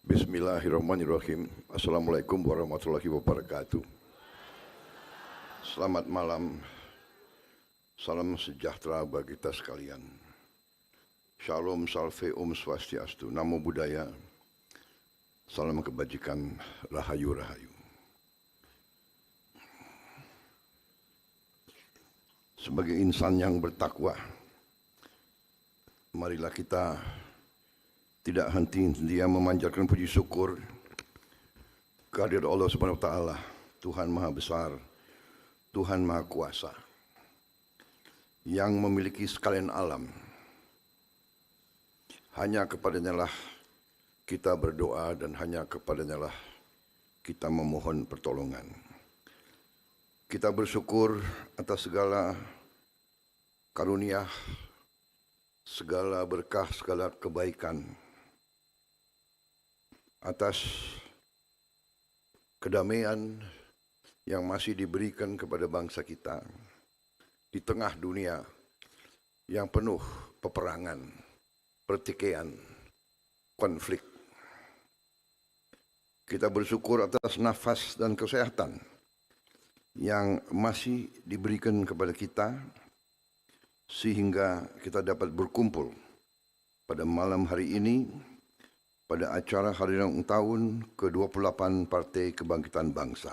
Bismillahirrahmanirrahim. Assalamualaikum warahmatullahi wabarakatuh. Selamat malam. Salam sejahtera bagi kita sekalian. Shalom, salve, swastiastu. Namo Buddhaya. Salam kebajikan, rahayu, rahayu. Sebagai insan yang bertakwa, marilah kita tidak henti-hentinya memanjatkan puji syukur kehadirat Allah Subhanahu wa taala, Tuhan Maha Besar, Tuhan Maha Kuasa, yang memiliki sekalian alam. Hanya kepadanya lah kita berdoa dan hanya kepadanya lah kita memohon pertolongan. Kita bersyukur atas segala karunia, segala berkah, segala kebaikan, atas kedamaian yang masih diberikan kepada bangsa kita di tengah dunia yang penuh peperangan, pertikaian, konflik. Kita bersyukur atas nafas dan kesehatan yang masih diberikan kepada kita sehingga kita dapat berkumpul pada malam hari ini pada acara hari ulang tahun ke-28 Partai Kebangkitan Bangsa.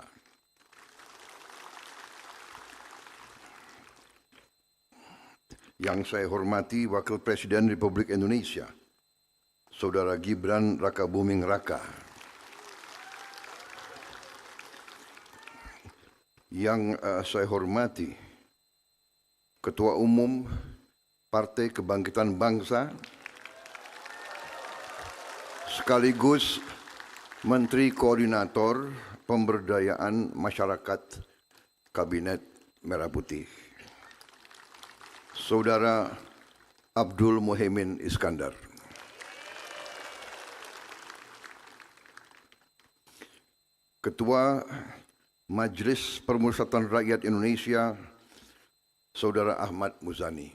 Yang saya hormati Wakil Presiden Republik Indonesia, Saudara Gibran Rakabuming Raka. Yang saya hormati Ketua Umum Partai Kebangkitan Bangsa, sekaligus Menteri Koordinator Pemberdayaan Masyarakat Kabinet Merah Putih, Saudara Abdul Muhaimin Iskandar. Ketua Majelis Permusyawaratan Rakyat Indonesia, Saudara Ahmad Muzani.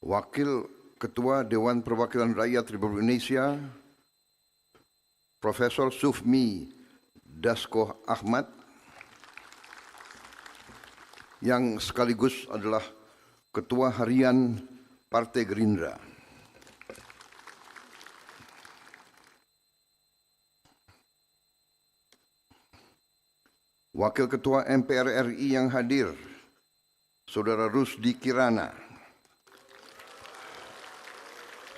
Wakil Ketua Dewan Perwakilan Rakyat Republik Indonesia, Profesor Sufmi Dasko Ahmad, yang sekaligus adalah Ketua Harian Partai Gerindra. Wakil Ketua MPR RI yang hadir, Saudara Rusdi Kirana,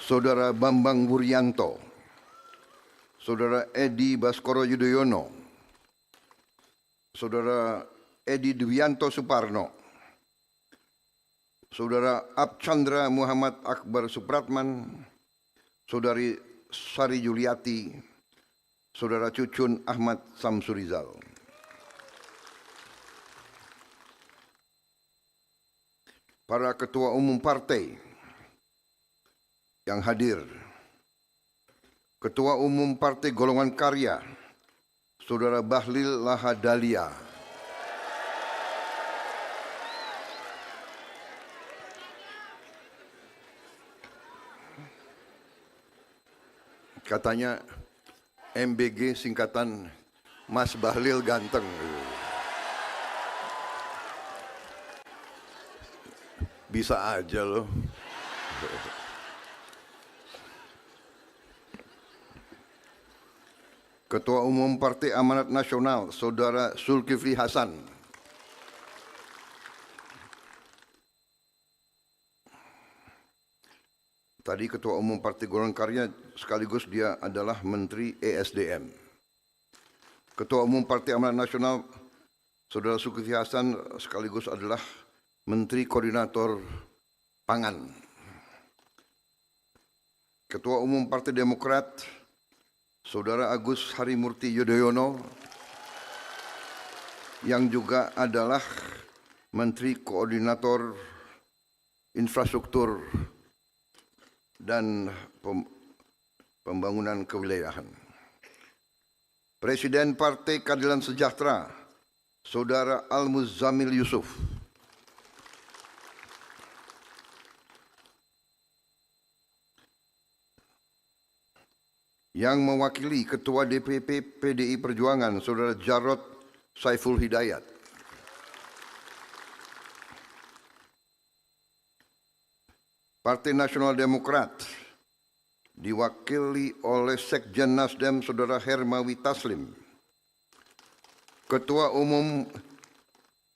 Saudara Bambang Wuryanto, Saudara Edi Baskoro Yudhoyono, Saudara Edi Dwianto Suparno, Saudara Abchandra Muhammad Akbar Supratman, Saudari Sari Juliati, Saudara Cucun Ahmad Samsurizal. Para Ketua Umum Partai yang hadir, Ketua Umum Partai Golongan Karya, Saudara Bahlil Lahadalia, katanya MBG singkatan Mas Bahlil ganteng. Bisa aja loh. Ketua Umum Partai Amanat Nasional, Saudara Zulkifli Hasan. Tadi Ketua Umum Partai Golongan Karya sekaligus dia adalah Menteri ESDM. Ketua Umum Partai Amanat Nasional, Saudara Zulkifli Hasan sekaligus adalah Menteri Koordinator Pangan. Ketua Umum Partai Demokrat, Saudara Agus Harimurti Yudhoyono, yang juga adalah Menteri Koordinator Infrastruktur dan Pembangunan Kewilayahan. Presiden Partai Keadilan Sejahtera, Saudara Al-Muzammil Yusuf. yang mewakili Ketua DPP PDI Perjuangan, Saudara Jarod Saiful Hidayat. Partai Nasional Demokrat diwakili oleh Sekjen Nasdem, Saudara Hermawi Taslim. Ketua Umum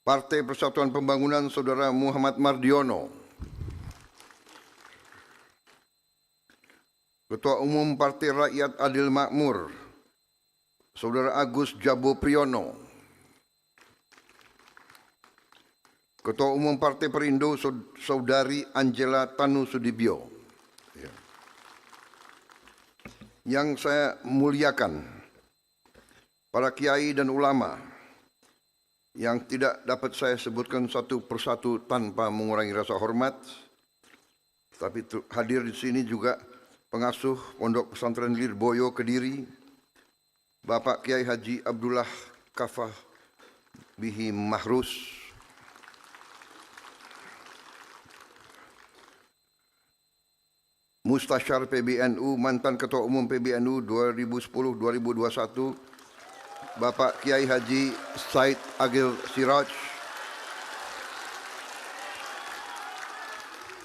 Partai Persatuan Pembangunan, Saudara Muhammad Mardiono. Ketua Umum Partai Rakyat Adil Makmur, Saudara Agus Jabo Priyono. Ketua Umum Partai Perindo, Saudari Angela Tanu Sudibyo. Yang saya muliakan, para kiai dan ulama yang tidak dapat saya sebutkan satu persatu tanpa mengurangi rasa hormat, tapi hadir di sini juga pengasuh Pondok Pesantren Lirboyo Kediri, Bapak Kiai Haji Abdullah Kafah Bihi Mahrus, Mustasyar PBNU, mantan Ketua Umum PBNU 2010-2021, Bapak Kiai Haji Said Agil Siraj,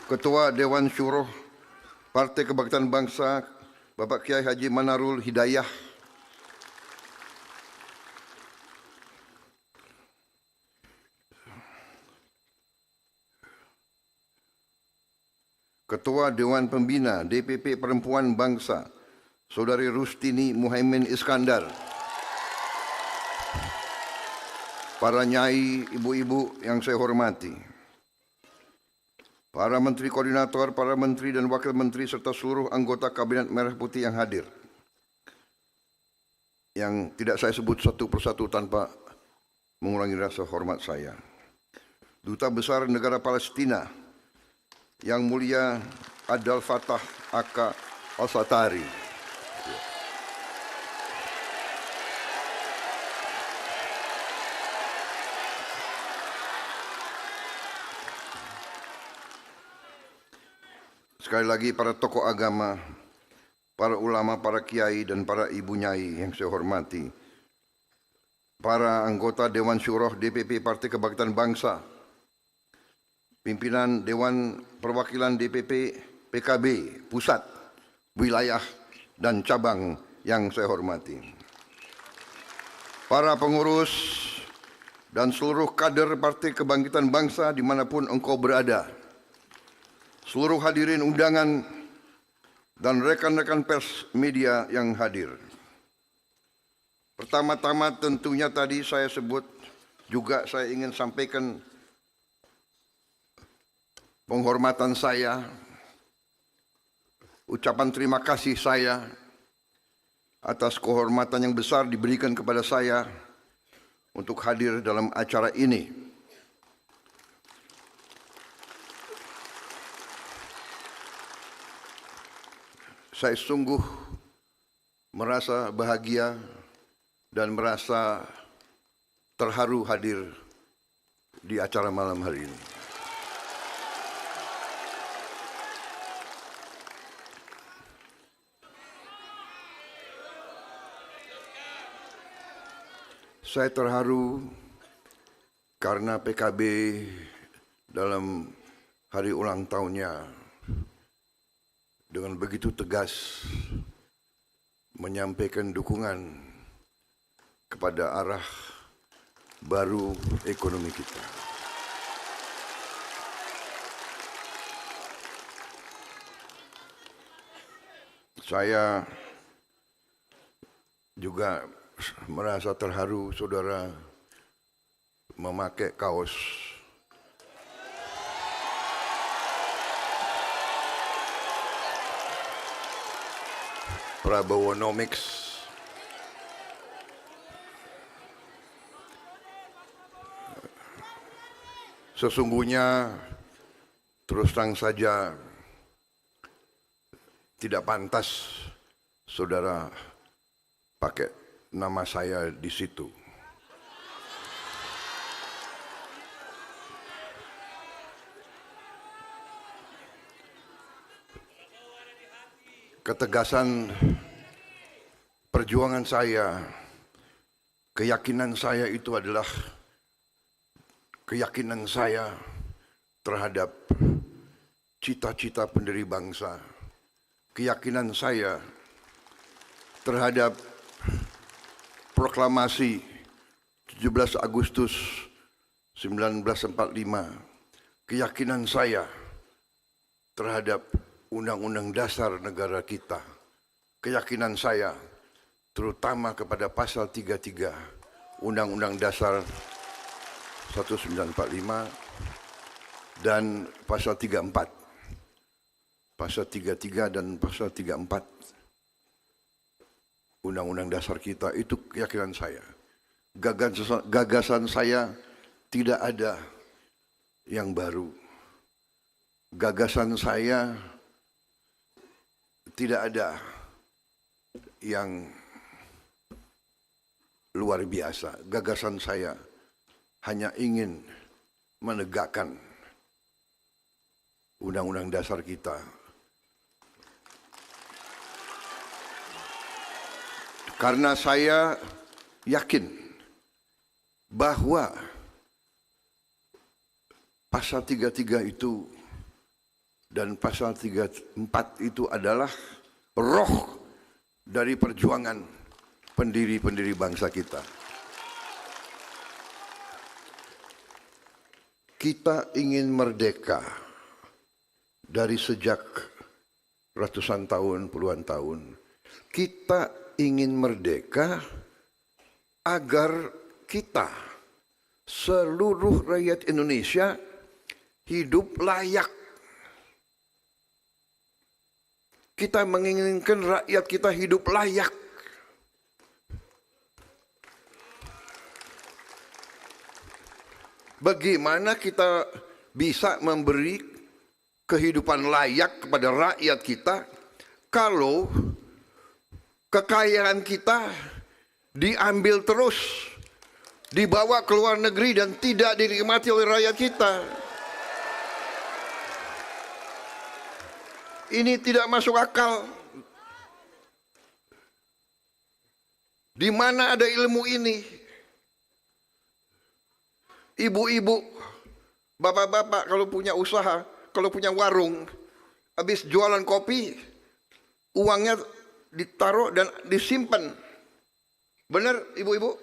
Ketua Dewan Syuroh Partai Kebangkitan Bangsa, Bapak Kiai Haji Manarul Hidayah, Ketua Dewan Pembina DPP Perempuan Bangsa, Saudari Rustini Muhaimin Iskandar, para nyai, ibu-ibu yang saya hormati, para menteri koordinator, para menteri dan wakil menteri, serta seluruh anggota Kabinet Merah Putih yang hadir, yang tidak saya sebut satu persatu tanpa mengurangi rasa hormat saya. Duta Besar Negara Palestina, Yang Mulia Abdel Fattah Aka Al-Satari, sekali lagi para tokoh agama, para ulama, para kiai, dan para ibu nyai yang saya hormati, para anggota Dewan Syuroh DPP Partai Kebangkitan Bangsa, pimpinan Dewan Perwakilan DPP PKB Pusat, Wilayah, dan Cabang yang saya hormati, para pengurus dan seluruh kader Partai Kebangkitan Bangsa dimanapun engkau berada, seluruh hadirin undangan dan rekan-rekan pers media yang hadir. Pertama-tama tentunya tadi saya sebut, juga saya ingin sampaikan penghormatan saya, ucapan terima kasih saya atas kehormatan yang besar diberikan kepada saya untuk hadir dalam acara ini. Saya sungguh merasa bahagia dan merasa terharu hadir di acara malam hari ini. Saya terharu karena PKB dalam hari ulang tahunnya dengan begitu tegas menyampaikan dukungan kepada arah baru ekonomi kita. Saya juga merasa terharu saudara memakai kaos Prabowonomics. Sesungguhnya terus terang saja tidak pantas saudara pakai nama saya di situ. Ketegasan perjuangan saya, keyakinan saya itu adalah keyakinan saya terhadap cita-cita pendiri bangsa, keyakinan saya terhadap proklamasi 17 Agustus 1945, keyakinan saya terhadap Undang-Undang Dasar negara kita, keyakinan saya terutama kepada pasal 33 Undang-Undang Dasar 1945 dan pasal 34. Pasal 33 dan pasal 34 Undang-Undang Dasar kita itu keyakinan saya. Gagasan saya tidak ada yang baru. Gagasan saya tidak ada yang luar biasa. Gagasan saya hanya ingin menegakkan Undang-Undang Dasar kita. Karena saya yakin bahwa pasal 33 itu dan pasal 34 itu adalah roh dari perjuangan pendiri-pendiri bangsa kita. Kita ingin merdeka dari sejak ratusan tahun, puluhan tahun. Kita ingin merdeka agar kita, seluruh rakyat Indonesia, hidup layak. Kita menginginkan rakyat kita hidup layak. Bagaimana kita bisa memberi kehidupan layak kepada rakyat kita kalau kekayaan kita diambil terus, dibawa ke luar negeri dan tidak dinikmati oleh rakyat kita? Ini tidak masuk akal. Di mana ada ilmu ini? Ibu-ibu, bapak-bapak kalau punya usaha, kalau punya warung, habis jualan kopi, uangnya ditaruh dan disimpan. Benar, ibu-ibu?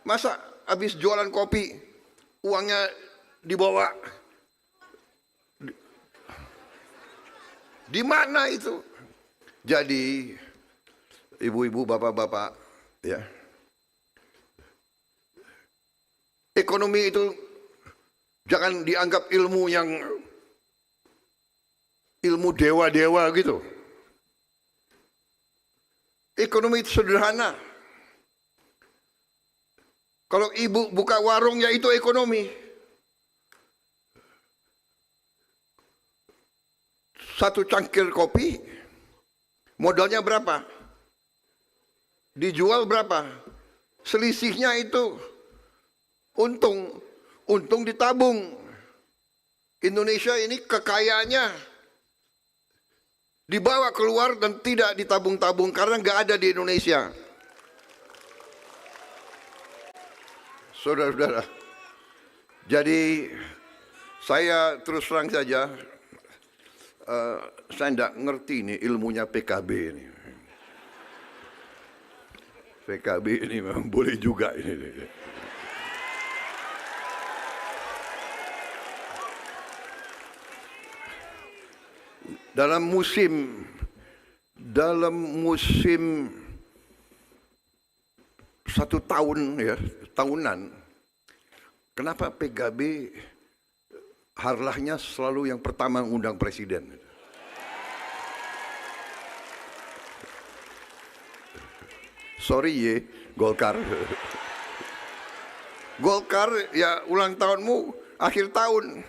Masa habis jualan kopi, uangnya dibawa? Di mana itu? Jadi, ibu-ibu, bapak-bapak, ya, ekonomi itu jangan dianggap ilmu yang ilmu dewa-dewa gitu. Ekonomi itu sederhana. Kalau ibu buka warung ya itu ekonomi. Satu cangkir kopi modalnya berapa? Dijual berapa? Selisihnya itu untung. Untung ditabung. Indonesia ini kekayaannya dibawa keluar dan tidak ditabung-tabung karena nggak ada di Indonesia. Saudara-saudara, jadi saya terus terang saja, saya tidak ngerti ini ilmunya PKB ini. PKB ini memang boleh juga ini. Dalam musim satu tahun ya, tahunan, kenapa PKB harlahnya selalu yang pertama undang presiden? Sorry ye, Golkar. Golkar ya ulang tahunmu akhir tahun.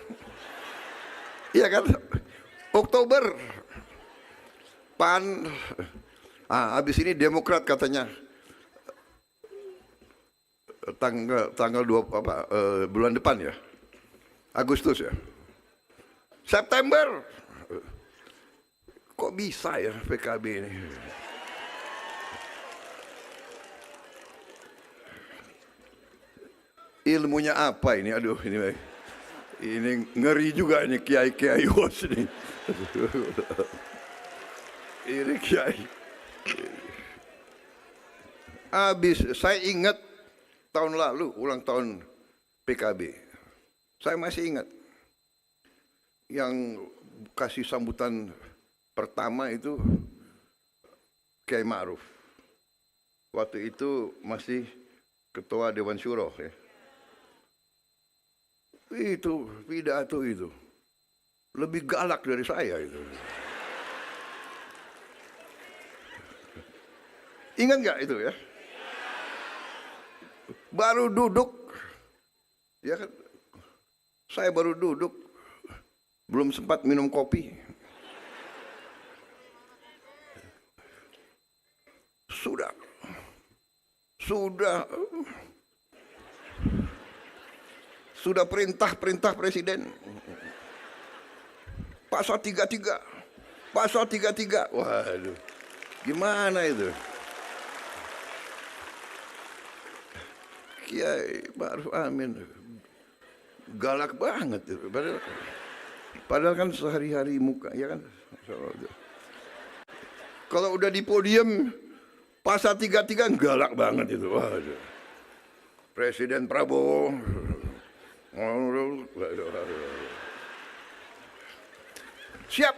Iya kan? Oktober. PAN. Habis ini Demokrat katanya. Tanggal 2 bulan depan ya. Agustus ya. September. Kok bisa ya PKB ini? ilmunya apa ini? Aduh, ini ngeri juga ini kiai-kiai host ini. Ini kiai. Habis, saya ingat tahun lalu, ulang tahun PKB. Saya masih ingat. Yang kasih sambutan pertama itu Kiai Ma'ruf. Waktu itu masih Ketua Dewan Syuro. Ya. Itu pidato itu lebih galak dari saya itu. Ingat nggak itu ya? Baru duduk, ya kan? Saya baru duduk, belum sempat minum kopi. Sudah perintah presiden. Pasal 33. Pasal 33. Waduh. Gimana itu? Kiai Ma'ruf Amin galak banget itu. Padahal kan sehari-hari muka, ya kan? Kalau udah di podium pasal 33 galak banget itu. Waduh. Presiden Prabowo. Siap.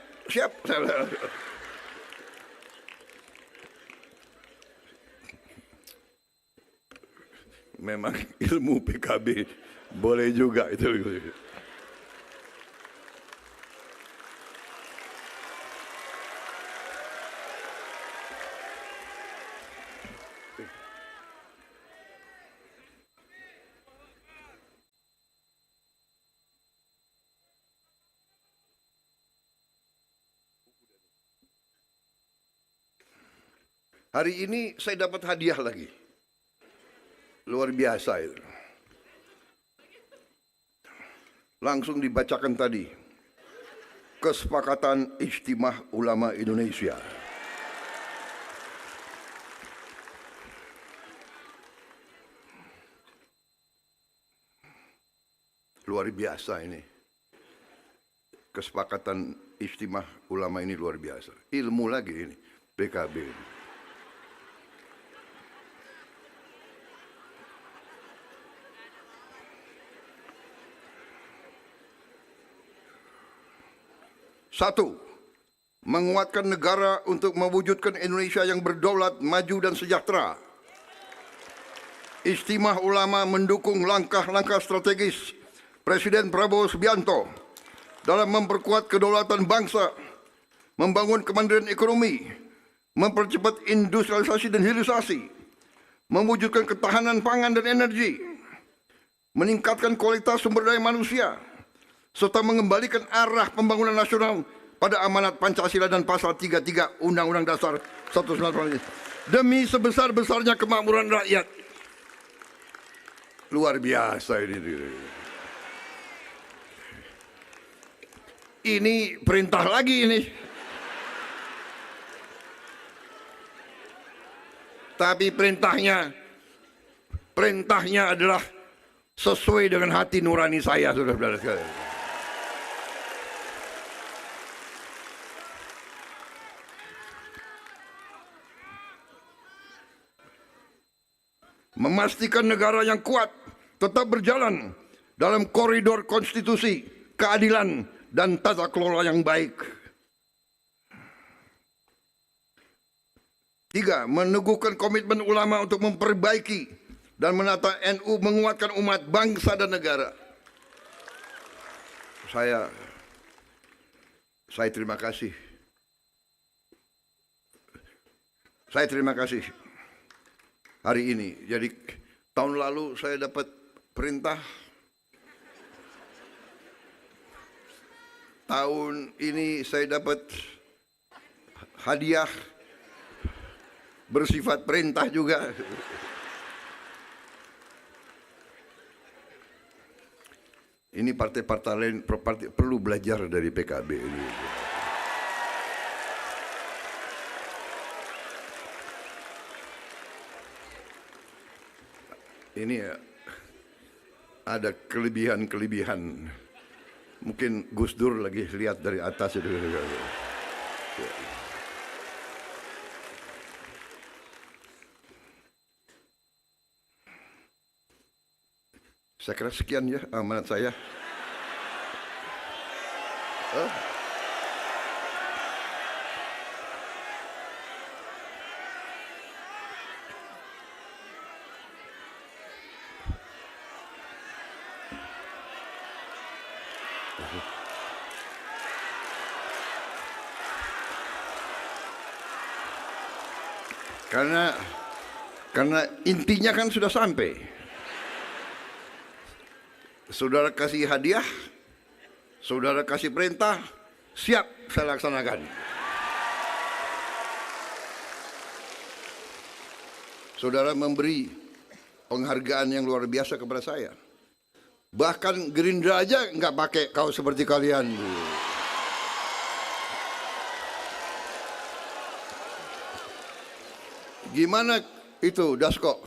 Memang ilmu PKB boleh juga itu. Hari ini saya dapat hadiah lagi. Luar biasa itu. Langsung dibacakan tadi. Kesepakatan Ijtimah Ulama Indonesia. Luar biasa ini. Kesepakatan Ijtimah Ulama ini luar biasa. Ilmu lagi ini. PKB ini. Satu, menguatkan negara untuk mewujudkan Indonesia yang berdaulat, maju dan sejahtera. Ijtimah Ulama mendukung langkah-langkah strategis Presiden Prabowo Subianto dalam memperkuat kedaulatan bangsa, membangun kemandirian ekonomi, mempercepat industrialisasi dan hilirisasi, mewujudkan ketahanan pangan dan energi, meningkatkan kualitas sumber daya manusia, serta mengembalikan arah pembangunan nasional pada amanat Pancasila dan pasal 33 Undang-Undang Dasar 1945 demi sebesar-besarnya kemakmuran rakyat. Luar biasa ini. Ini perintah lagi ini. Tapi perintahnya adalah sesuai dengan hati nurani saya, saudara-saudara sekalian. Memastikan negara yang kuat tetap berjalan dalam koridor konstitusi, keadilan, dan tata kelola yang baik. 3. Meneguhkan komitmen ulama untuk memperbaiki dan menata NU, menguatkan umat, bangsa, dan negara. Saya terima kasih. Saya terima kasih hari ini. Jadi tahun lalu saya dapat perintah, tahun ini saya dapat hadiah bersifat perintah juga. Ini partai-partai lain perlu belajar dari PKB ini. Ini ya, ada kelebihan-kelebihan. Mungkin Gus Dur lagi lihat dari atas itu. Saya kira sekian ya amanat saya. Karena intinya kan sudah sampai. Saudara kasih hadiah, saudara kasih perintah, siap saya laksanakan. Saudara memberi penghargaan yang luar biasa kepada saya. Bahkan Gerindra aja nggak pakai kau seperti kalian. Gimana itu, Dasko?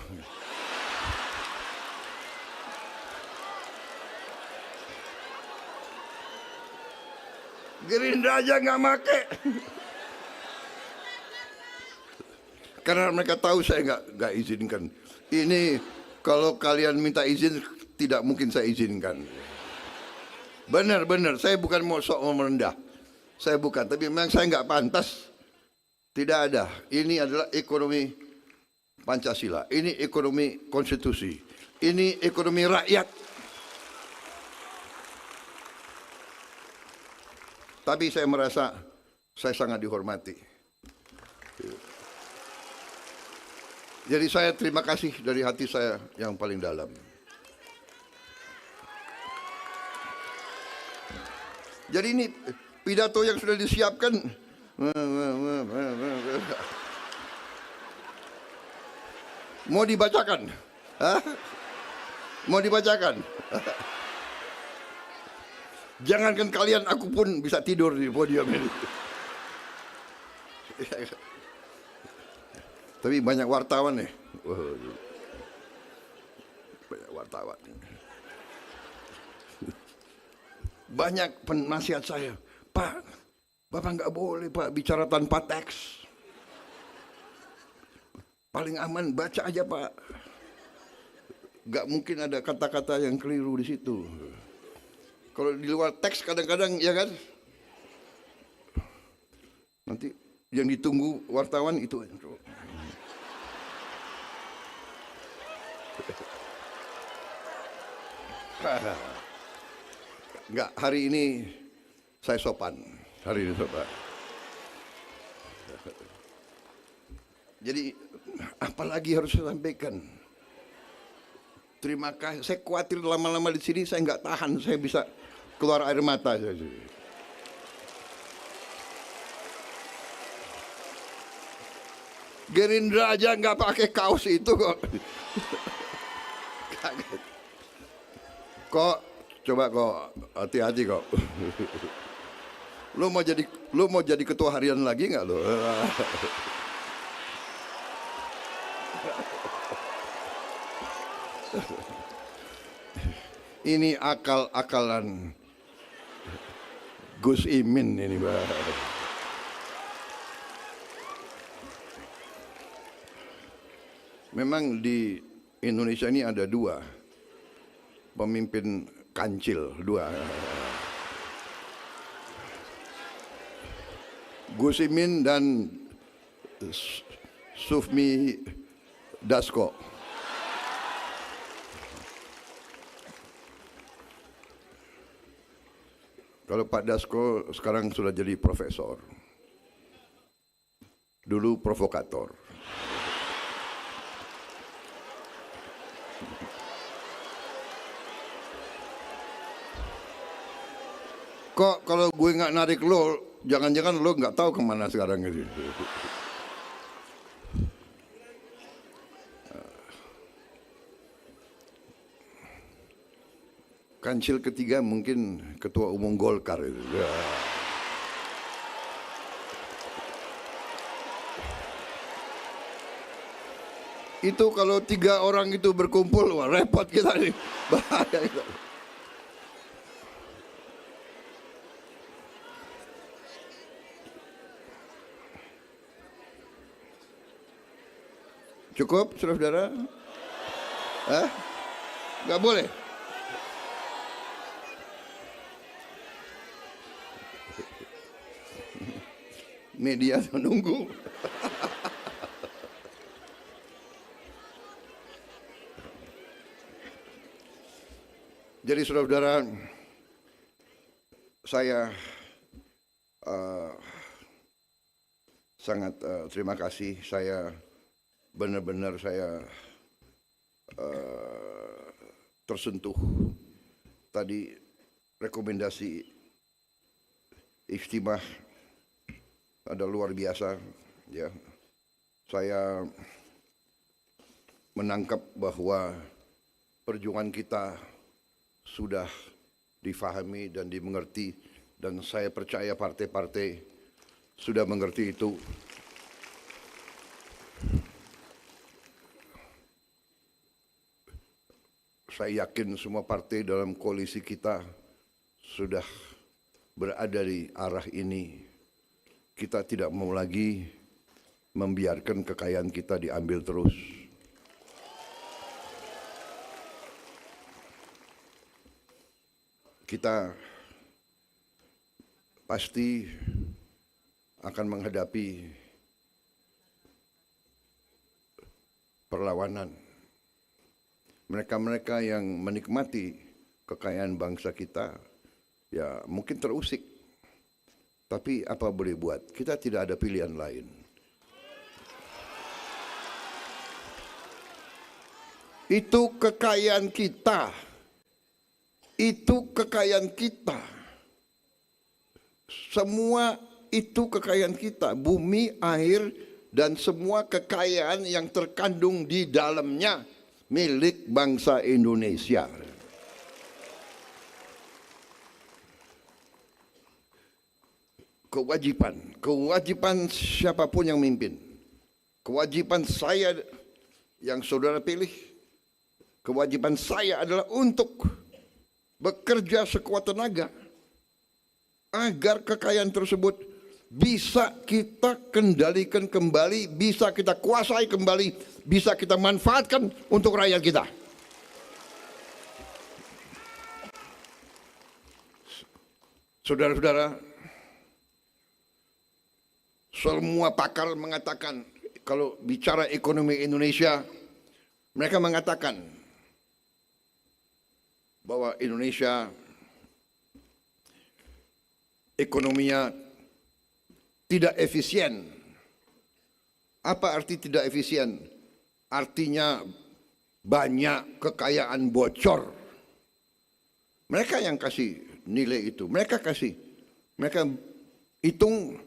Gerindra aja nggak make. Karena mereka tahu saya nggak izinkan. Ini kalau kalian minta izin, tidak mungkin saya izinkan. Benar, saya bukan mau sok merendah. Saya bukan, tapi memang saya nggak pantas. Tidak ada. Ini adalah ekonomi Pancasila. Ini ekonomi konstitusi. Ini ekonomi rakyat. Tapi saya merasa saya sangat dihormati. Jadi saya terima kasih dari hati saya yang paling dalam. Jadi ini pidato yang sudah disiapkan. Mau dibacakan? Hah? Mau dibacakan? Jangankan kalian, aku pun bisa tidur di podium ini. Tapi banyak wartawan nih. Banyak wartawan. Banyak penasihat saya, Pak, Bapak nggak boleh Pak bicara tanpa teks. Paling aman baca aja Pak. Nggak mungkin ada kata-kata yang keliru di situ. Kalau di luar teks kadang-kadang ya kan. Nanti yang ditunggu wartawan itu. Enggak, hari ini saya sopan. Hari ini sopan. Jadi apalagi harus saya sampaikan. Terima kasih. Saya khawatir lama-lama di sini saya nggak tahan. Saya bisa keluar air mata. Gerindra aja nggak pakai kaos itu kok. Kaget. Kok coba kok hati-hati kok. Lu mau jadi ketua harian lagi nggak lo? Ini akal-akalan Gus Imin ini, Pak. Memang di Indonesia ini ada dua pemimpin kancil, dua. Gus Imin dan Sufmi Dasko. Kalau Pak Dasko sekarang sudah jadi profesor. Dulu provokator. Kok kalau gue nggak narik lo, jangan-jangan lo nggak tahu kemana sekarang gitu. Kancil ketiga mungkin ketua umum Golkar itu. Ya. Itu kalau 3 orang itu berkumpul, wah repot kita nih. Bahaya kita. Cukup, saudara-saudara? Hah? Nggak boleh? Media menunggu. Jadi saudara-saudara, saya sangat terima kasih. Saya benar-benar tersentuh tadi rekomendasi Ijtimah ada luar biasa, ya. Saya menangkap bahwa perjuangan kita sudah difahami dan dimengerti, dan saya percaya partai-partai sudah mengerti itu. Saya yakin semua partai dalam koalisi kita sudah berada di arah ini. Kita tidak mau lagi membiarkan kekayaan kita diambil terus. Kita pasti akan menghadapi perlawanan. Mereka-mereka yang menikmati kekayaan bangsa kita, ya mungkin terusik. Tapi apa boleh buat, kita tidak ada pilihan lain. Itu kekayaan kita. Itu kekayaan kita. Semua itu kekayaan kita. Bumi, air, dan semua kekayaan yang terkandung di dalamnya milik bangsa Indonesia. Kewajiban siapapun yang memimpin, kewajiban saya yang saudara pilih, kewajiban saya adalah untuk bekerja sekuat tenaga agar kekayaan tersebut bisa kita kendalikan kembali, bisa kita kuasai kembali, bisa kita manfaatkan untuk rakyat kita. Saudara-saudara, semua pakar mengatakan, kalau bicara ekonomi Indonesia, mereka mengatakan bahwa Indonesia ekonominya tidak efisien. Apa arti tidak efisien? Artinya banyak kekayaan bocor. Mereka yang kasih nilai itu, mereka hitung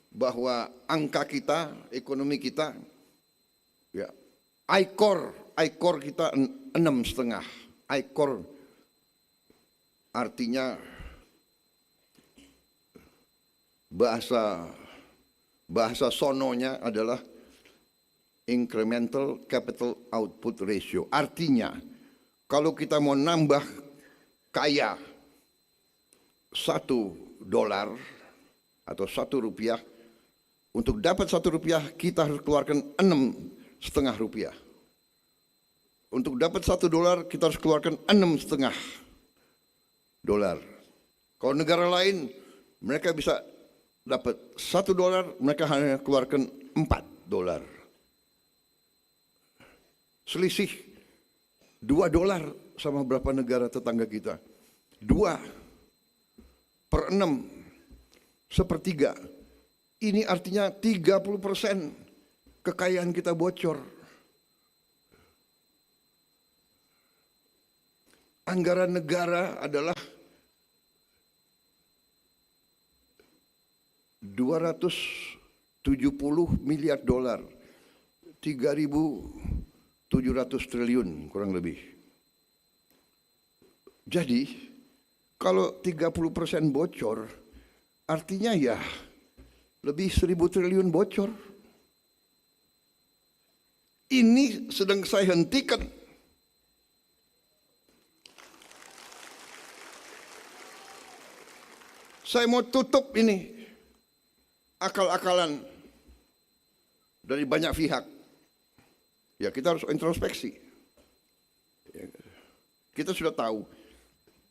bahwa angka kita, ekonomi kita, ya, ICOR kita 6,5. ICOR artinya bahasa sononya adalah incremental capital output ratio. Artinya kalau kita mau nambah kaya $1 atau Rp1, untuk dapat Rp1 kita harus keluarkan 6,5 rupiah. Untuk dapat $1 kita harus keluarkan 6,5 dolar. Kalau negara lain mereka bisa dapat $1, mereka hanya keluarkan $4. Selisih $2 sama berapa negara tetangga kita? 2/6, 1/3. Ini artinya 30% kekayaan kita bocor. Anggaran negara adalah $270 miliar, 3.700 triliun kurang lebih. Jadi kalau 30% bocor, artinya ya lebih 1.000 triliun bocor. Ini sedang saya hentikan. Saya mau tutup ini akal-akalan dari banyak pihak. Ya, kita harus introspeksi. Ya, kita sudah tahu,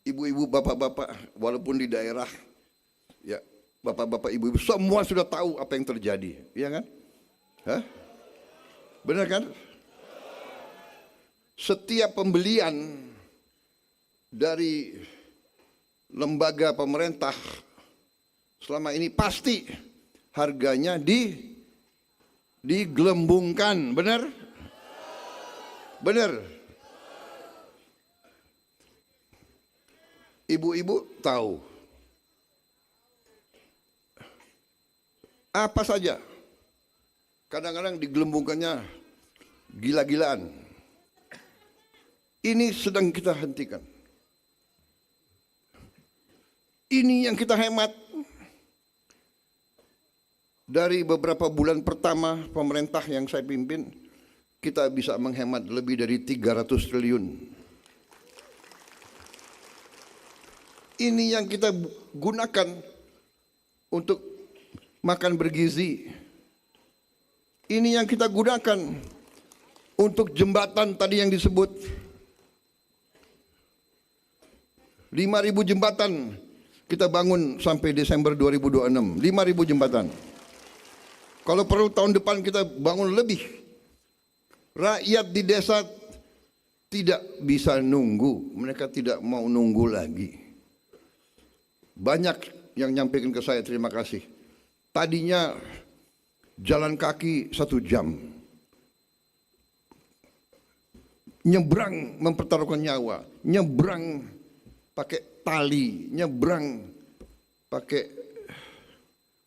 ibu-ibu, bapak-bapak, walaupun di daerah, ya, bapak-bapak, ibu-ibu, semua sudah tahu apa yang terjadi, ya kan? Hah? Benar kan? Setiap pembelian dari lembaga pemerintah selama ini pasti harganya digelembungkan, benar? Benar. Ibu-ibu tahu apa saja. Kadang-kadang digelembungkannya gila-gilaan. Ini sedang kita hentikan. Ini yang kita hemat. Dari beberapa bulan pertama pemerintah yang saya pimpin, kita bisa menghemat lebih dari 300 triliun. Ini yang kita gunakan untuk makan bergizi. Ini yang kita gunakan untuk jembatan tadi yang disebut. 5.000 jembatan kita bangun sampai Desember 2026. 5.000 jembatan. Kalau perlu tahun depan kita bangun lebih. Rakyat di desa tidak bisa nunggu. Mereka tidak mau nunggu lagi. Banyak yang nyampaikan ke saya, terima kasih. Tadinya jalan kaki 1 jam. Nyebrang mempertaruhkan nyawa. Nyebrang pakai tali. Nyebrang pakai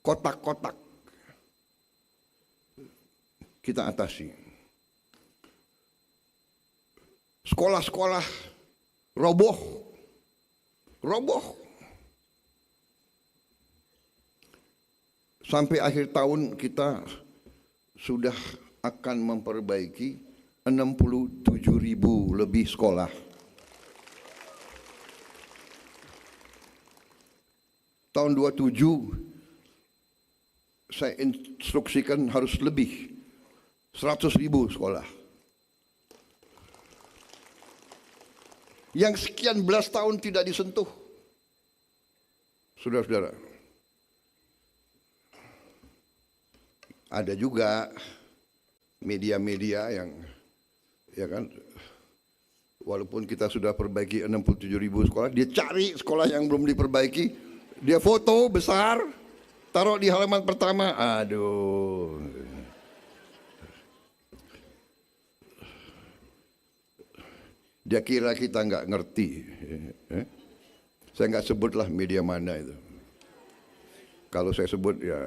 kotak-kotak. Kita atasi. Sekolah-sekolah roboh. Sampai akhir tahun kita sudah akan memperbaiki 67.000 lebih sekolah. Tahun 27 saya instruksikan harus lebih. 100.000 sekolah. Yang sekian belas tahun tidak disentuh. Saudara-saudara. Ada juga media-media yang, ya kan, walaupun kita sudah perbaiki 67.000 sekolah, dia cari sekolah yang belum diperbaiki, dia foto besar, taruh di halaman pertama. Aduh. Dia kira kita nggak ngerti. Saya nggak sebutlah media mana itu. Kalau saya sebut ya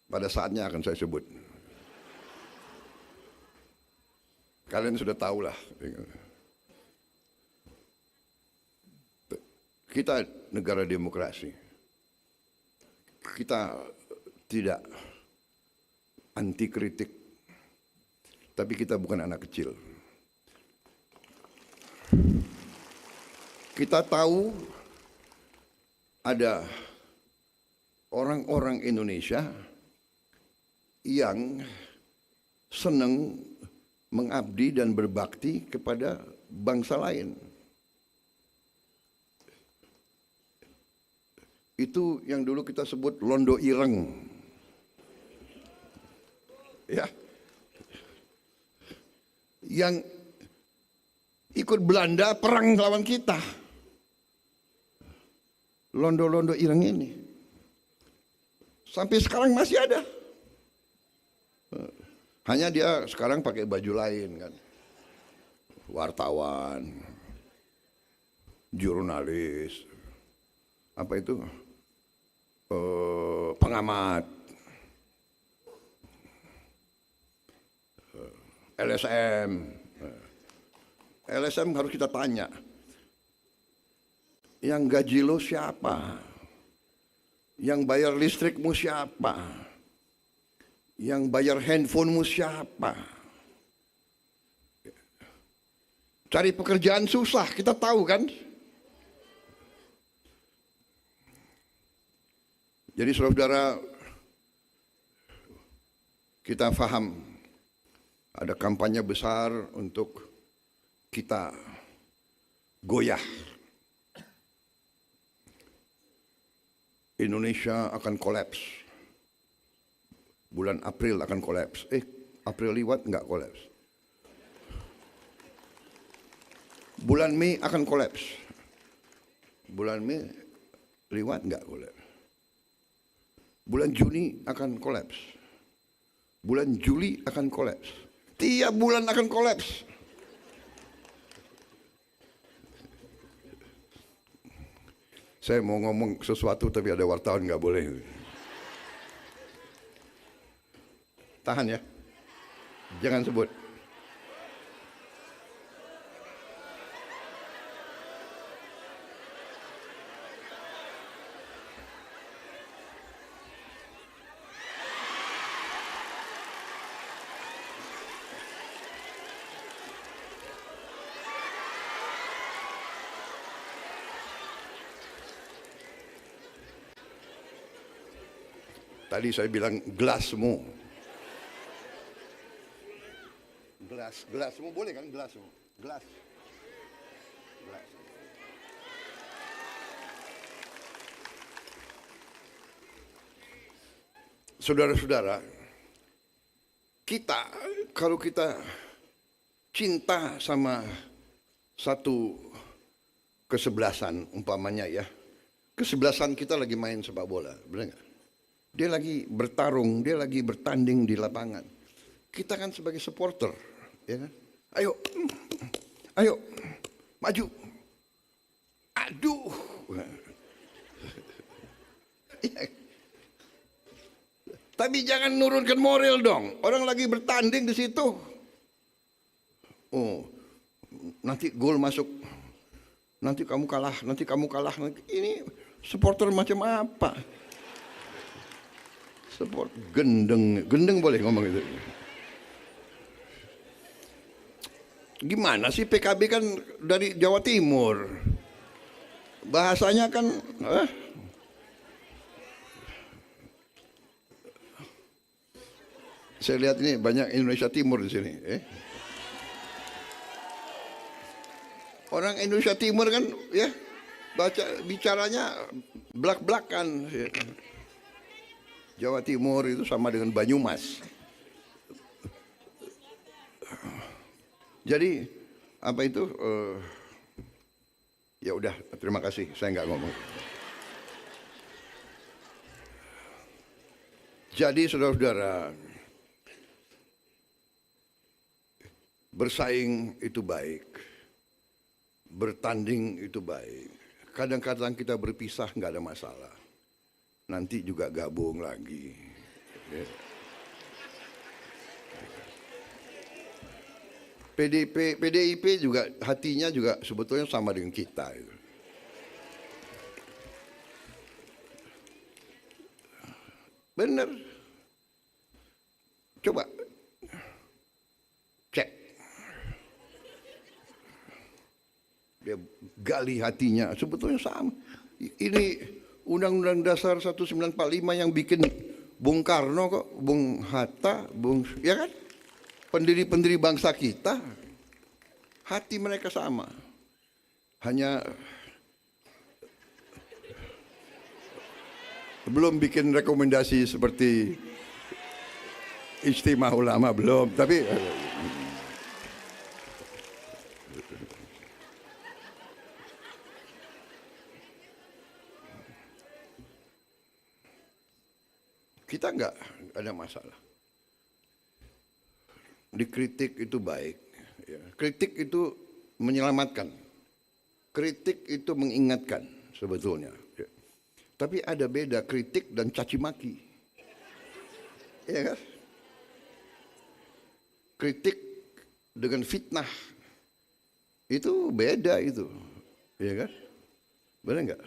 pada saatnya akan saya sebut. Kalian sudah tahu lah. Kita negara demokrasi. Kita tidak anti kritik. Tapi kita bukan anak kecil. Kita tahu ada orang-orang Indonesia yang senang mengabdi dan berbakti kepada bangsa lain. Itu yang dulu kita sebut londo ireng. Ya. Yang ikut Belanda perang lawan kita. Londo-londo ireng ini sampai sekarang masih ada. Hanya dia sekarang pakai baju lain kan. Wartawan, jurnalis, apa itu? Pengamat, LSM. LSM harus kita tanya. Yang gaji lo siapa? Yang bayar listrikmu siapa? Yang bayar handphonemu siapa? Cari pekerjaan susah, kita tahu kan? Jadi saudara-saudara, kita paham ada kampanye besar untuk kita goyah. Indonesia akan kolaps. Bulan April akan kolaps. April liwat enggak kolaps. Bulan Mei akan kolaps. Bulan Mei liwat enggak kolaps. Bulan Juni akan kolaps. Bulan Juli akan kolaps. Tiap bulan akan kolaps. Saya mau ngomong sesuatu tapi ada wartawan nggak boleh. Tahan ya. Jangan sebut. Tadi saya bilang gelasmu. Gelasmu boleh kan gelasmu? Gelas. Saudara-saudara, kalau kita cinta sama satu kesebelasan umpamanya ya. Kesebelasan kita lagi main sepak bola, benar nggak? Dia lagi bertarung, dia lagi bertanding di lapangan. Kita kan sebagai supporter, ya kan? Ayo, maju. Aduh. Tapi jangan nurunkan moral dong. Orang lagi bertanding di situ. Oh, nanti gol masuk. Nanti kamu kalah, Ini supporter macam apa? Support gendeng boleh ngomong itu. Gimana sih PKB kan dari Jawa Timur, bahasanya kan saya lihat ini banyak Indonesia Timur di sini. Orang Indonesia Timur kan ya bicaranya belak-belakan. Jawa Timur itu sama dengan Banyumas. Jadi apa itu? Ya udah, terima kasih. Saya nggak ngomong. Jadi saudara-saudara, bersaing itu baik, bertanding itu baik. Kadang-kadang kita berpisah nggak ada masalah. Nanti juga gabung lagi. PDIP juga hatinya juga sebetulnya sama dengan kita. Benar. Coba cek. Dia gali hatinya, sebetulnya sama. Ini Undang-Undang Dasar 1945 yang bikin Bung Karno kok, Bung Hatta, ya kan? Pendiri-pendiri bangsa kita, hati mereka sama. Hanya belum bikin rekomendasi seperti Ijtima Ulama, belum, tapi kita enggak ada masalah. Dikritik itu baik. Kritik itu menyelamatkan. Kritik itu mengingatkan sebetulnya. Tapi ada beda kritik dan caci maki. Ya kan? Kritik dengan fitnah itu beda itu. Ya kan? Benar enggak?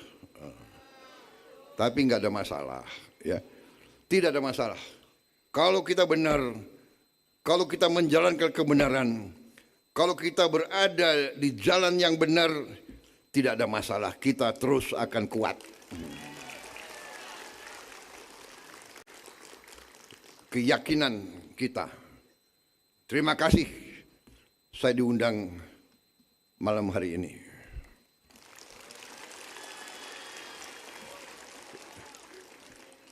Tapi enggak ada masalah. Ya. Tidak ada masalah. Kalau kita benar, kalau kita menjalankan kebenaran, kalau kita berada di jalan yang benar, tidak ada masalah. Kita terus akan kuat. Keyakinan kita. Terima kasih saya diundang malam hari ini.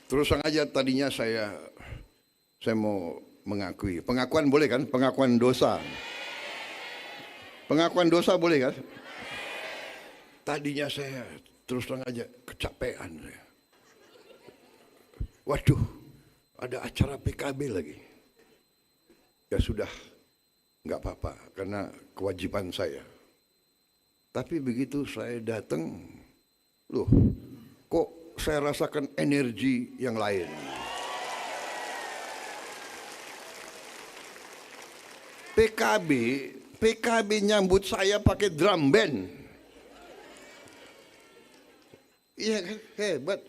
Terus aja tadinya saya mau mengakui. Pengakuan boleh kan? Pengakuan dosa. Pengakuan dosa boleh kan? Tadinya saya terus terang aja kecapean. Waduh, ada acara PKB lagi. Ya sudah, nggak apa-apa karena kewajiban saya. Tapi begitu saya datang, loh, kok saya rasakan energi yang lain. PKB nyambut saya pakai drum band. Iya kan, hebat.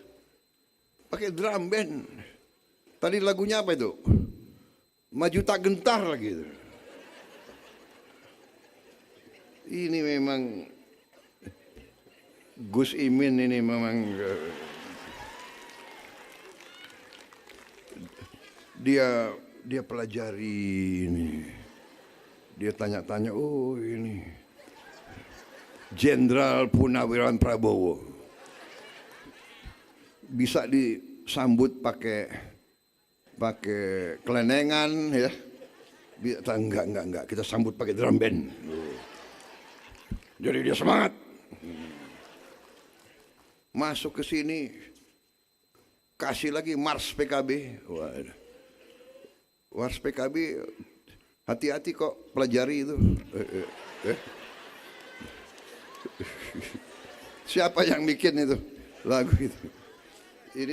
Pakai drum band. Tadi lagunya apa itu? Maju tak gentar lagi. Ini memang Gus Imin ini memang dia pelajari ini. Dia tanya-tanya, oh ini Jenderal Purnawirawan Prabowo bisa disambut pakai kelenengan ya. Enggak, kita sambut pakai drum band. Jadi dia semangat. Masuk ke sini kasih lagi Mars PKB. Waduh. Mars PKB hati-hati kok pelajari itu. Siapa yang bikin itu lagu itu?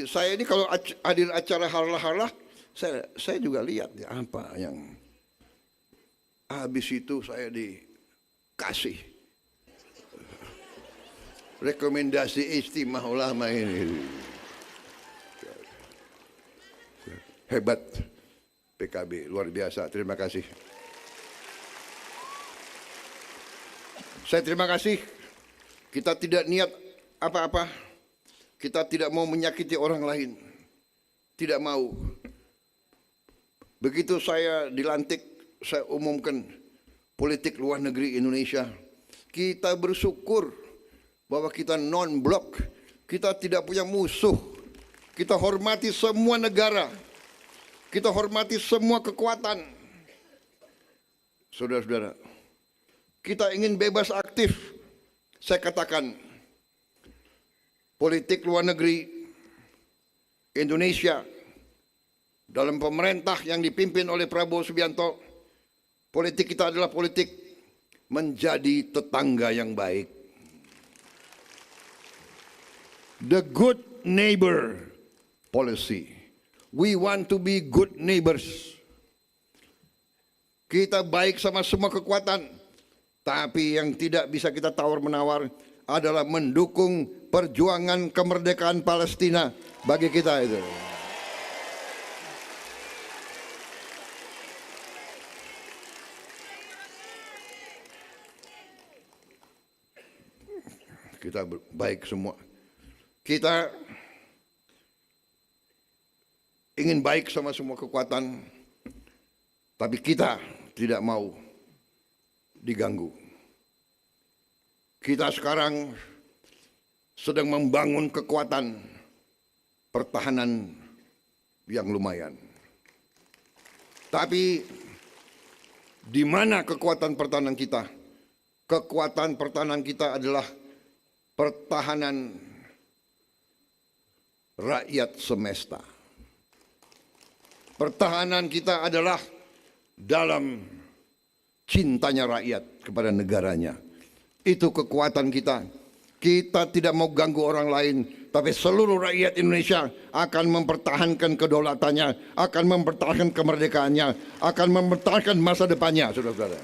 Saya ini kalau hadir acara harlah-harlah, saya juga lihat ya, apa yang habis itu saya dikasih rekomendasi istimewa ulama ini. Hebat PKB, luar biasa. Terima kasih. Saya terima kasih. Kita tidak niat apa-apa. Kita tidak mau menyakiti orang lain. Tidak mau. Begitu saya dilantik, saya umumkan politik luar negeri Indonesia. Kita bersyukur bahwa kita non-blok. Kita tidak punya musuh. Kita hormati semua negara. Kita hormati semua kekuatan. Saudara-saudara, kita ingin bebas aktif. Saya katakan, politik luar negeri Indonesia dalam pemerintah yang dipimpin oleh Prabowo Subianto, politik kita adalah politik menjadi tetangga yang baik. The good neighbor policy. We want to be good neighbors. Kita baik sama semua kekuatan, tapi yang tidak bisa kita tawar-menawar adalah mendukung perjuangan kemerdekaan Palestina bagi kita itu. Kita baik semua. Kita ingin baik sama semua kekuatan, tapi kita tidak mau diganggu. Kita sekarang sedang membangun kekuatan pertahanan yang lumayan. Tapi di mana kekuatan pertahanan kita? Kekuatan pertahanan kita adalah pertahanan rakyat semesta. Pertahanan kita adalah dalam cintanya rakyat kepada negaranya. Itu kekuatan kita. Kita tidak mau ganggu orang lain, tapi seluruh rakyat Indonesia akan mempertahankan kedaulatannya, akan mempertahankan kemerdekaannya, akan mempertahankan masa depannya, saudara-saudara.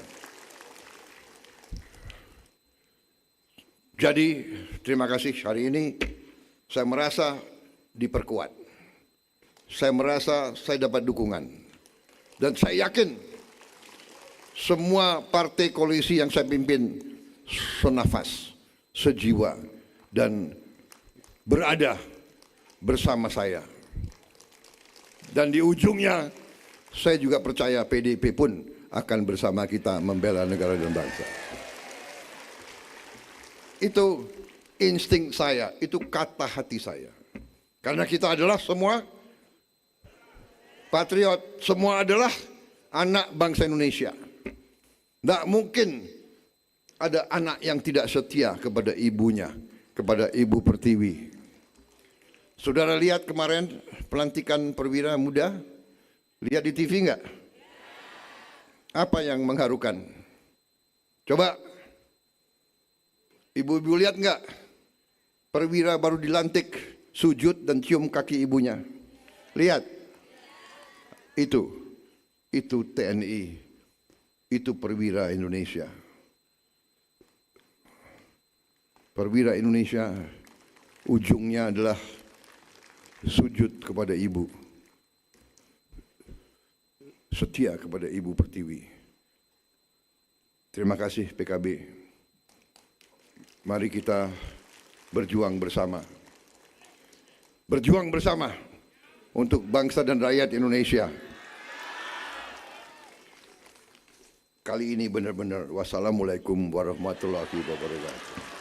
Jadi, terima kasih hari ini saya merasa diperkuat. saya merasa saya dapat dukungan. Dan saya yakin semua partai koalisi yang saya pimpin senafas, sejiwa, dan berada bersama saya. Dan di ujungnya saya juga percaya PDIP pun akan bersama kita membela negara dan bangsa. Itu insting saya, itu kata hati saya. Karena kita adalah semua patriot, semua adalah anak bangsa Indonesia. Tidak mungkin ada anak yang tidak setia kepada ibunya, kepada Ibu Pertiwi. Saudara lihat kemarin pelantikan perwira muda? Lihat di TV enggak? Apa yang mengharukan? Coba ibu-ibu lihat enggak? Perwira baru dilantik, sujud dan cium kaki ibunya. Lihat. Itu TNI. Itu perwira Indonesia. Perwira Indonesia ujungnya adalah sujud kepada ibu. Setia kepada Ibu Pertiwi. Terima kasih PKB. Mari kita berjuang bersama. Berjuang bersama untuk bangsa dan rakyat Indonesia. Kali ini benar-benar wassalamualaikum warahmatullahi wabarakatuh.